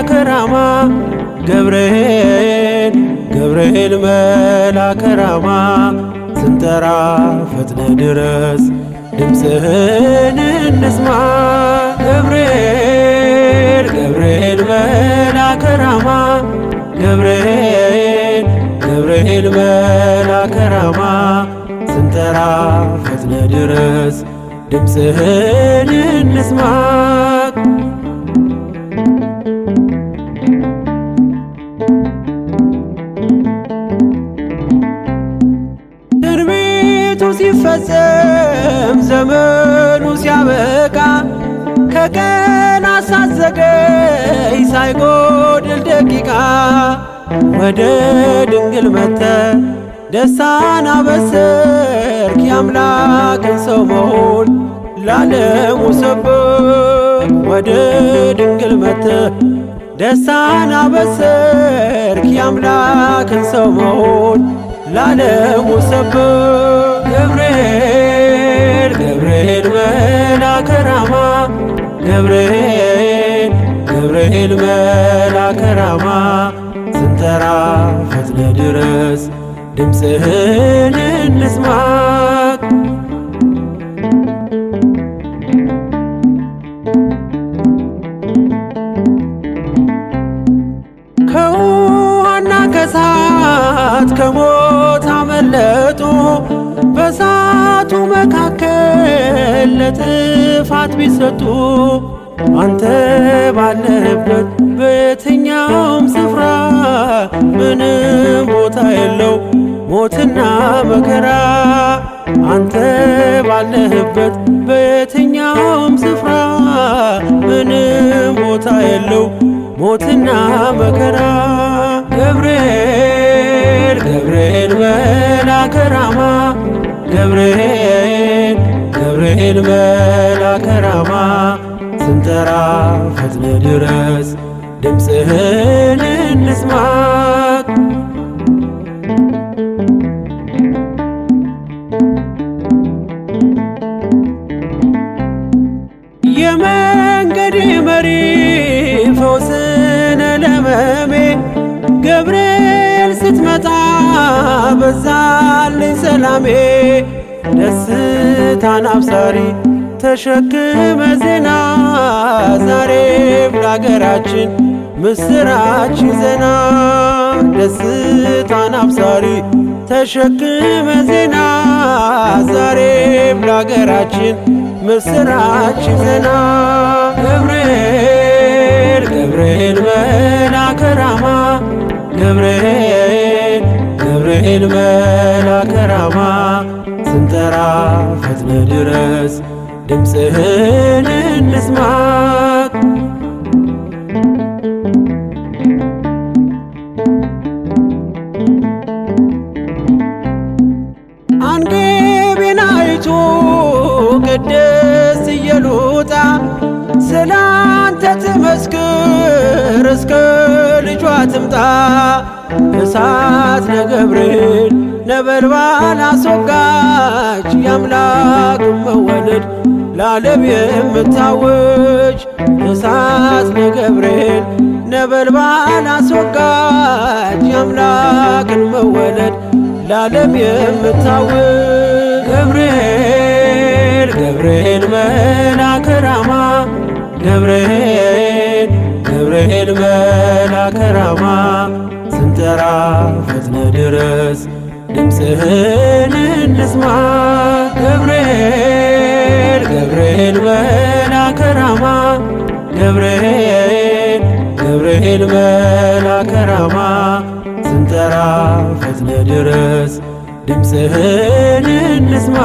መልአከ ራማ ገብርኤል ገብርኤል መልአከ ራማ ስንጠራ ፈጥነ ድረስ ድምፅህን እንስማ ገብርኤል ገብርኤል መልአከ ራማ ገብርኤል ገብርኤል መልአከ ራማ ስንጠራ ፈጥነ ድረስ ድምፅህን እንስማ ትንቢቱ ሲፈጸም ዘመኑ ሲያበቃ ከቀናት ሳትዘገይ ሳይጎድል ደቂቃ ወደ ድንግል መጥተ ደስታን አበሰርክ የአምላክን ሰው መሆን ለዓለሙ ሰበክ ወደ ድንግል መጥተ ደስታን አበሰርክ የአምላክን ሰው መሆን ለዓለሙ ሰበክ ገብርኤል ገብርኤል መልአከ ራማ ገብርኤል ገብርኤል መልአከ ራማ ስንጠራ ፈጥነ ድረስ ድምፅህን እንስማ ከውሃና ከእሳት ከሞት አመለጡ በእሳቱ መካከል ለጥፋት ቢሰጡ አንተ ባለህበት በየትኛውም ስፍራ ምንም ቦታ የለው ሞትና መከራ አንተ ባለህበት በየትኛውም ስፍራ ምንም ቦታ የለው ሞትና መከራ ገብርኤል ገብርኤል መልአከ ራማ ገብርኤል ገብርኤል መልአከ ራማ ስንጠራ ፈጥነ ድረስ ድምፅህን እንስማ የመንገዴ መሪ ፈውስነ ለሕመሜ ገብርኤል ስትመጣ በዛልኝ ሰላሜ ደስታን አብሳሪ ተሸክመ ዜና ዛሬም ለአገራችን ምስራች ዜና ደስታን አብሳሪ ተሸክመ ዜና ዛሬም ለአገራችን ምስራች ዜና ገብርኤል ገብርኤል መልአከ ራማ ገብርኤል ገብርኤል መልአከ ራማ ስንጠራ ፈጥነ ድረስ ድምፅህን እንስማ አንገቤን አይቶ ቅድስት ኢየሉጣ ስላንተ ትመስክር እስከ ልጇ ትምጣ እሳት ነገብርኤል ነበልባል አስወጋች የአምላክን መወለድ ለዓለም የምታወጅ እሳት ነገብርኤል ነበልባል አስወጋች የአምላክን መወለድ ለዓለም የምታወጅ ገብርኤል ገብርኤል መልአከ ራማ ገብርኤል ገብርኤል መልአከ ራማ ስንጠራ ፈጥነ ድረስ ድምፅህን እንስማ ገብርኤል ገብርኤል መልአከ ራማ ገብርኤል ገብርኤል መልአከ ራማ ስንጠራ ፈጥነ ድረስ ድምፅህን እንስማ